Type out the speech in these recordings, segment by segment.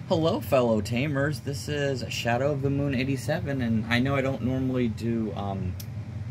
Hello fellow tamers, this is Shadow of the Moon 87, and I know I don't normally do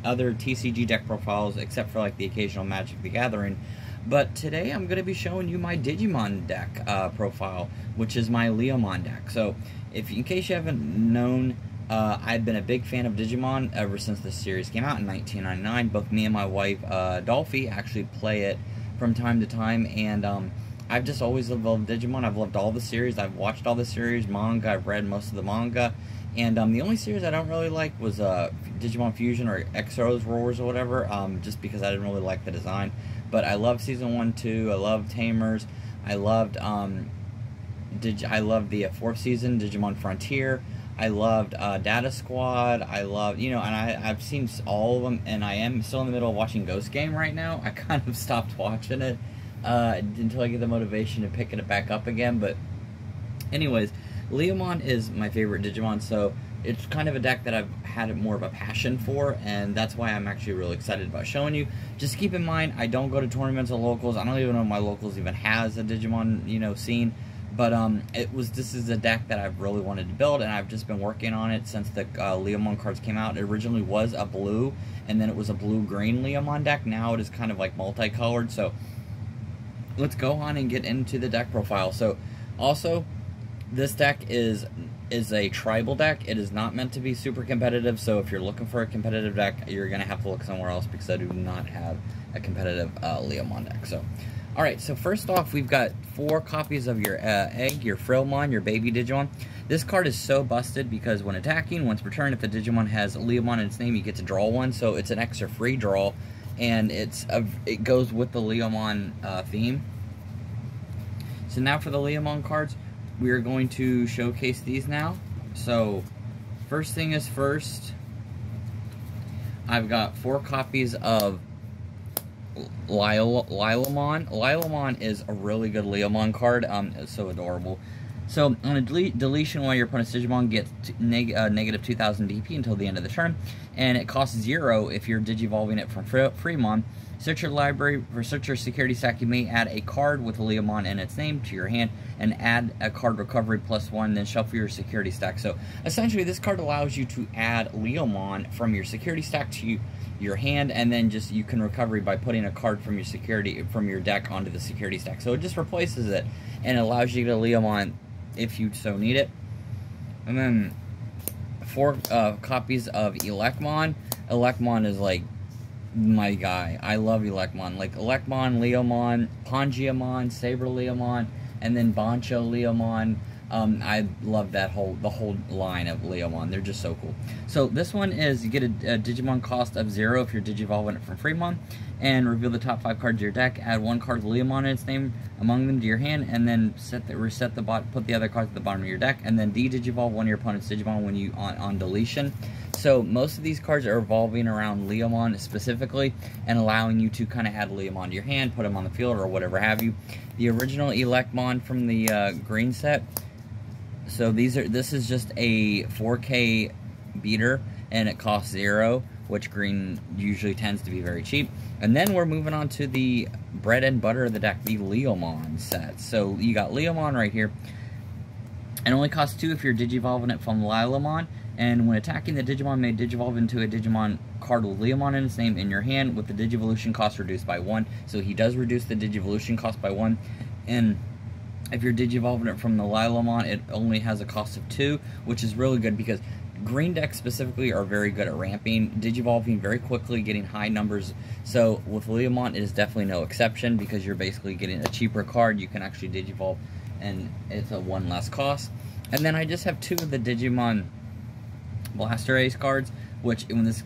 other TCG deck profiles except for like the occasional Magic the Gathering, but today I'm going to be showing you my Digimon deck profile, which is my Leomon deck. So in case you haven't known, I've been a big fan of Digimon ever since this series came out in 1999. Both me and my wife Dolphy actually play it from time to time, and I've just always loved Digimon. I've loved all the series. I've watched all the series, manga. I've read most of the manga. And the only series I don't really like was Digimon Fusion or X-Rose Roars or whatever, just because I didn't really like the design. But I love Season 1, 2. I love Tamers. I loved the fourth season, Digimon Frontier. I loved Data Squad. I loved, and I've seen all of them, and I am still in the middle of watching Ghost Game right now. I kind of stopped watching it until I get the motivation to picking it back up again. But anyways, Leomon is my favorite Digimon, so it's kind of a deck that I've had more of a passion for, and that's why I'm actually really excited about showing you. Just keep in mind, I don't go to tournaments or locals. I don't even know if my locals even has a Digimon, scene. But this is a deck that I've really wanted to build, and I've just been working on it since the Leomon cards came out. It originally was a blue, and then it was a blue-green Leomon deck. Now it is kind of like multicolored, so let's go on and get into the deck profile. So, also, this deck is a tribal deck. It is not meant to be super competitive, so if you're looking for a competitive deck, you're going to have to look somewhere else, because I do not have a competitive Leomon deck. So, alright, so first off, we've got 4 copies of your egg, your Frillmon, your baby Digimon. This card is so busted because when attacking, once per turn, if the Digimon has Leomon in its name, you get to draw one, so it's an extra free draw, and it goes with the Leomon theme. So now for the Leomon cards, we are going to showcase these now. So first thing is first, I've got 4 copies of Leomon. Leomon is a really good Leomon card. It's so adorable. So on a deletion, while your opponent's Digimon gets negative 2000 DP until the end of the turn, and it costs 0 if you're digivolving it from Freemon. Search your library, or search your security stack. You may add a card with Leomon in its name to your hand, and add a card recovery +1, then shuffle your security stack. So essentially, this card allows you to add Leomon from your security stack to your hand, and then you can recover by putting a card from your deck onto the security stack. So it just replaces it, and it allows you to get a Leomon if you so need it. And then 4 copies of Elecmon. Elecmon is like my guy. I love Elecmon. Like Elecmon, Leomon, Pangiamon, Saber Leomon, and then Bancho Leomon. I love the whole line of Leomon. They're just so cool. So this one is, you get a Digimon cost of 0 if you're digivolving it from Freemon, and reveal the top 5 cards of your deck. Add 1 card with Leomon in its name among them to your hand, and then put the other cards at the bottom of your deck, and then de-digivolve one of your opponent's Digimon when you on deletion. So most of these cards are evolving around Leomon specifically, and allowing you to kind of add Leomon to your hand, put them on the field, or whatever have you. The original Elecmon from the green set. So this is just a 4K beater, and it costs 0, which green usually tends to be very cheap. And then we're moving on to the bread and butter of the deck, the Leomon set. So you got Leomon right here. It only costs 2 if you're digivolving it from Leomon, and when attacking, the Digimon may digivolve into a Digimon card with Leomon in its name in your hand, with the Digivolution cost reduced by 1. So he does reduce the Digivolution cost by 1, and if you're digivolving it from the Leomon, it only has a cost of 2, which is really good because green decks specifically are very good at ramping, digivolving very quickly, getting high numbers. So with Leomon, it is definitely no exception, because you're basically getting a cheaper card. You can actually digivolve, and it's a 1 less cost. And then I just have 2 of the Digimon Blaster Ace cards, which when this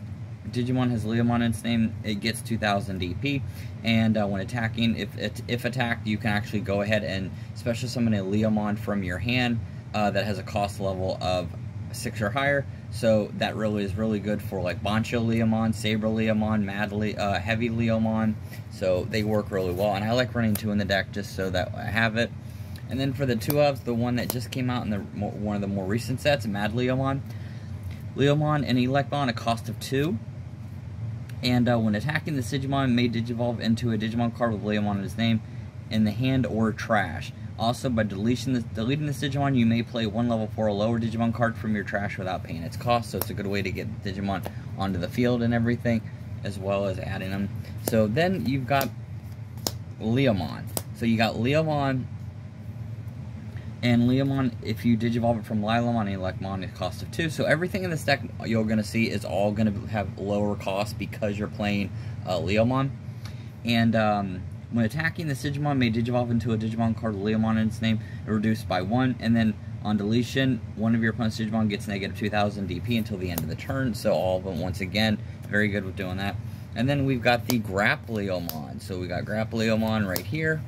Digimon has Leomon in its name, it gets 2000 DP, and when attacking, if attacked, you can actually go ahead and special summon a Leomon from your hand that has a cost level of 6 or higher. So that really is really good for like Bancho Leomon, Saber Leomon, Heavy Leomon. So they work really well, and I like running 2 in the deck just so that I have it. And then for the 2 ofs, the one that just came out in one of the more recent sets, Mad Leomon. Leomon and Elecmon, a cost of 2. And when attacking, the Digimon may digivolve into a Digimon card with Leomon in its name in the hand or trash. Also, by deleting this Digimon, you may play 1 level 4 or lower Digimon card from your trash without paying its cost. So it's a good way to get Digimon onto the field and everything, as well as adding them. So then you've got Leomon. So you got Leomon, and Leomon, if you Digivolve it from Leomon and Leomon, it costs of 2. So everything in this deck you're going to see is all going to have lower cost because you're playing Leomon. And when attacking, the Digimon may Digivolve into a Digimon card with Leomon in its name, reduced by 1, and then on deletion, one of your opponent's Digimon gets negative 2,000 DP until the end of the turn. So all of them, once again, very good with doing that. And then we've got the Leomon. So we got Leomon right here.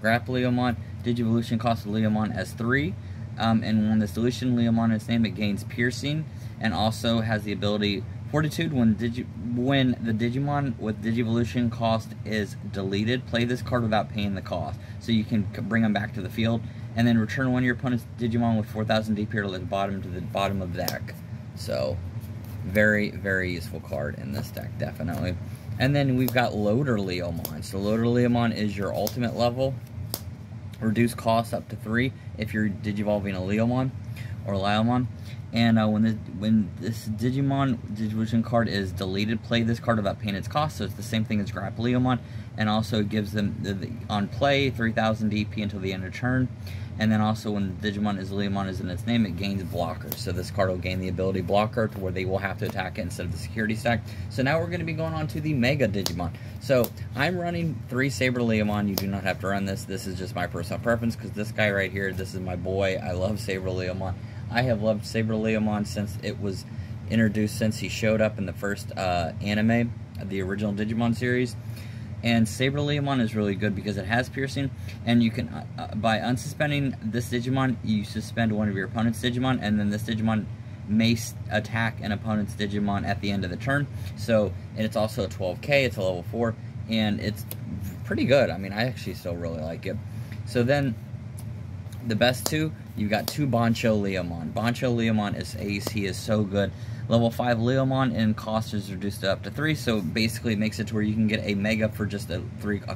Leomon, Digivolution cost of Leomon as 3. And when this deletion Leomon in its name, it gains piercing, and also has the ability Fortitude. When the Digimon with Digivolution cost is deleted, play this card without paying the cost. So you can bring them back to the field, and then return one of your opponent's Digimon with 4,000 DP to the bottom of the deck. So very, very useful card in this deck, definitely. And then we've got Loader Leomon. So Loader Leomon is your ultimate level. Reduce cost up to 3 if you're Digivolving a Leomon or Leomon. And when this Digimon Digivolution card is deleted, play this card without paying its cost. So it's the same thing as Leomon, and also gives them on play 3,000 DP until the end of turn. And then also when Digimon Leomon is in its name, it gains blockers. So this card will gain the ability blocker to where they will have to attack it instead of the security stack. So now we're going to be going on to the Mega Digimon. So I'm running 3 Saber Leomon. You do not have to run this. This is just my personal preference because this guy right here, this is my boy. I love Saber Leomon. I have loved Saber Leomon since it was introduced, since he showed up in the first anime, the original Digimon series. And Saber Leomon is really good because it has piercing, and you can, by unsuspending this Digimon, you suspend one of your opponent's Digimon, and then this Digimon may attack an opponent's Digimon at the end of the turn. So, and it's also a 12K, it's a level 4, and it's pretty good. I mean, I actually still really like it. So then, the best 2, you've got 2 Bancho Leomon. Bancho Leomon is ace, he is so good. Level 5 Leomon, and cost is reduced to up to 3, so basically it makes it to where you can get a Mega for just a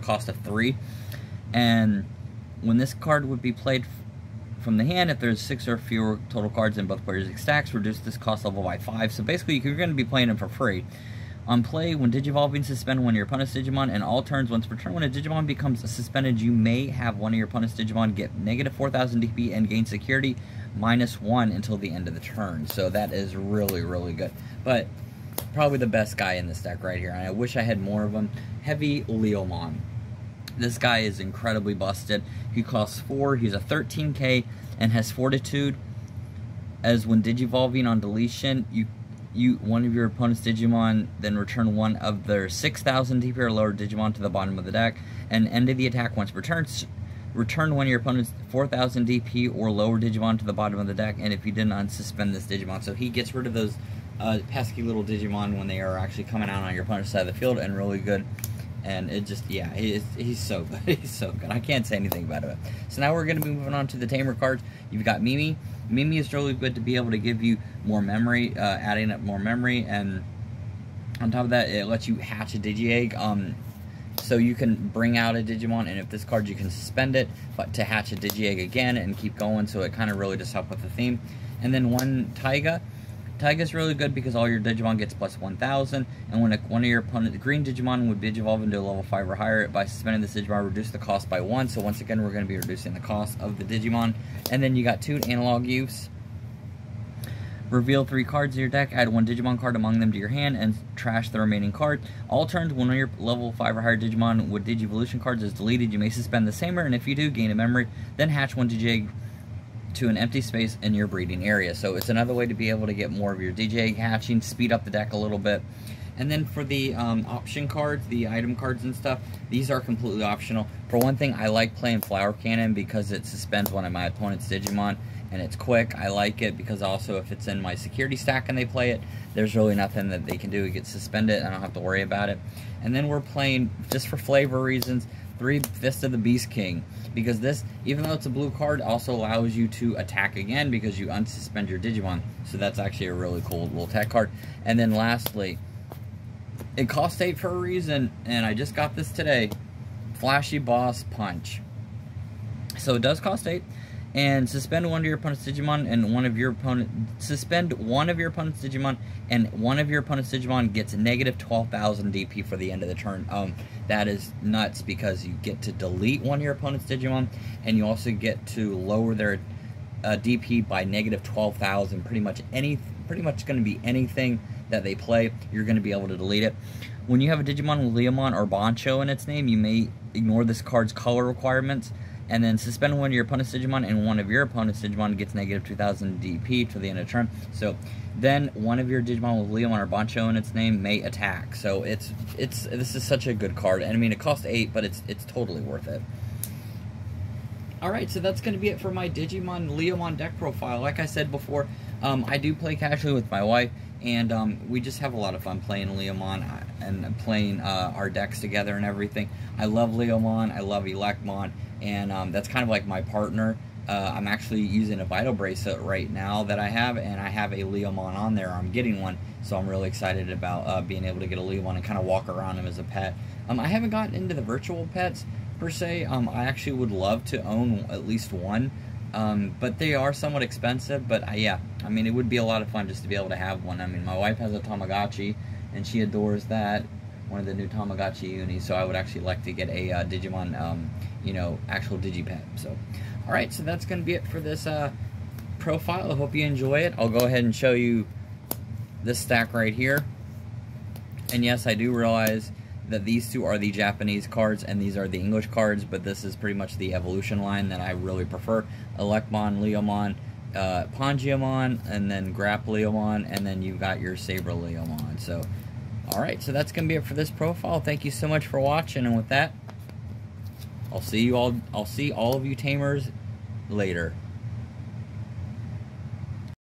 cost of 3. And when this card would be played from the hand, if there's 6 or fewer total cards in both players' stacks, reduce this cost level by 5. So basically you're going to be playing it for free. On play, when Digivolving, suspend one of your opponent's Digimon, and all turns once per turn. When a Digimon becomes suspended, you may have one of your opponent's Digimon get negative 4,000 DP and gain security -1 until the end of the turn. So that is really, really good. But probably the best guy in this deck right here. And I wish I had more of him. Heavy Leomon. This guy is incredibly busted. He costs 4. He's a 13K and has Fortitude. As when Digivolving on deletion, one of your opponent's Digimon, then return one of their 6,000 DP or lower Digimon to the bottom of the deck, and end of the attack once per turn. Return one of your opponent's 4,000 DP or lower Digimon to the bottom of the deck, and if you didn't unsuspend this Digimon. So he gets rid of those pesky little Digimon when they are actually coming out on your opponent's side of the field, and really good. And it just, yeah, he's so good. He's so good. I can't say anything about it. So now we're going to be moving on to the Tamer cards. You've got Mimi. Mimi is really good to be able to give you more memory, adding up more memory, and on top of that, it lets you hatch a Digi-Egg. So you can bring out a Digimon, and if this card, you can suspend it, but to hatch a Digi-Egg again and keep going, so it kind of really just helps with the theme. And then one Taiga. Taiga's really good because all your Digimon gets plus 1,000, and when one of your opponent's green Digimon would Digivolve into a level 5 or higher, by suspending this Digimon, reduce the cost by 1. So once again, we're going to be reducing the cost of the Digimon. And then you got 2 analog use. Reveal 3 cards in your deck, add 1 Digimon card among them to your hand, and trash the remaining cards. All turns, when one of your level 5 or higher Digimon with Digivolution cards is deleted, you may suspend the Samer, and if you do, gain a memory, then hatch 1 Digi-Egg to an empty space in your breeding area. So it's another way to be able to get more of your Digi-Egg hatching, speed up the deck a little bit. And then for the option cards, the item cards and stuff, these are completely optional. For one thing, I like playing Flower Cannon because it suspends one of my opponent's Digimon, and it's quick. I like it because also if it's in my security stack and they play it, there's really nothing that they can do. It gets suspended, and I don't have to worry about it. And then we're playing, just for flavor reasons, 3 Fist of the Beast King, because this, even though it's a blue card, also allows you to attack again because you unsuspend your Digimon. So that's actually a really cool little tech card. And then lastly, it costs 8 for a reason, and I just got this today, Flashy Boss Punch. So it does cost 8. And suspend one of your opponent's Digimon, and one of your opponent suspend one of your opponent's Digimon, and one of your opponent's Digimon gets negative 12,000 DP for the end of the turn. That is nuts, because you get to delete one of your opponent's Digimon, and you also get to lower their DP by negative 12,000. Pretty much going to be anything that they play, you're going to be able to delete it. When you have a Digimon with Leomon or Bancho in its name, you may ignore this card's color requirements. And then suspend one of your opponent's Digimon, and one of your opponent's Digimon gets negative 2,000 DP to the end of the turn. So then one of your Digimon with Leomon or Bancho in its name may attack. So this is such a good card. And I mean, it costs 8, but it's totally worth it. Alright, so that's going to be it for my Digimon Leomon deck profile. Like I said before, I do play casually with my wife, and we just have a lot of fun playing Leomon and playing our decks together and everything. I love Leomon, I love Leomon, and that's kind of like my partner. I'm actually using a Vital Bracelet right now that I have, and I have a Leomon on there. I'm getting one, so I'm really excited about being able to get a Leomon and kind of walk around him as a pet. I haven't gotten into the virtual pets, per se. I actually would love to own at least one, but they are somewhat expensive. But yeah, I mean, it would be a lot of fun just to be able to have one. I mean, my wife has a Tamagotchi, and she adores that, one of the new Tamagotchi unis, so I would actually like to get a Digimon, you know, actual Digipet. So, alright, so that's going to be it for this profile. I hope you enjoy it. I'll go ahead and show you this stack right here. And yes, I do realize that these two are the Japanese cards and these are the English cards, but this is pretty much the evolution line that I really prefer. Elecmon, Leomon, Pangiamon, and then Grap Leomon, and then you've got your Saber Leomon. So, alright, so that's going to be it for this profile. Thank you so much for watching, and with that, I'll see all of you tamers later.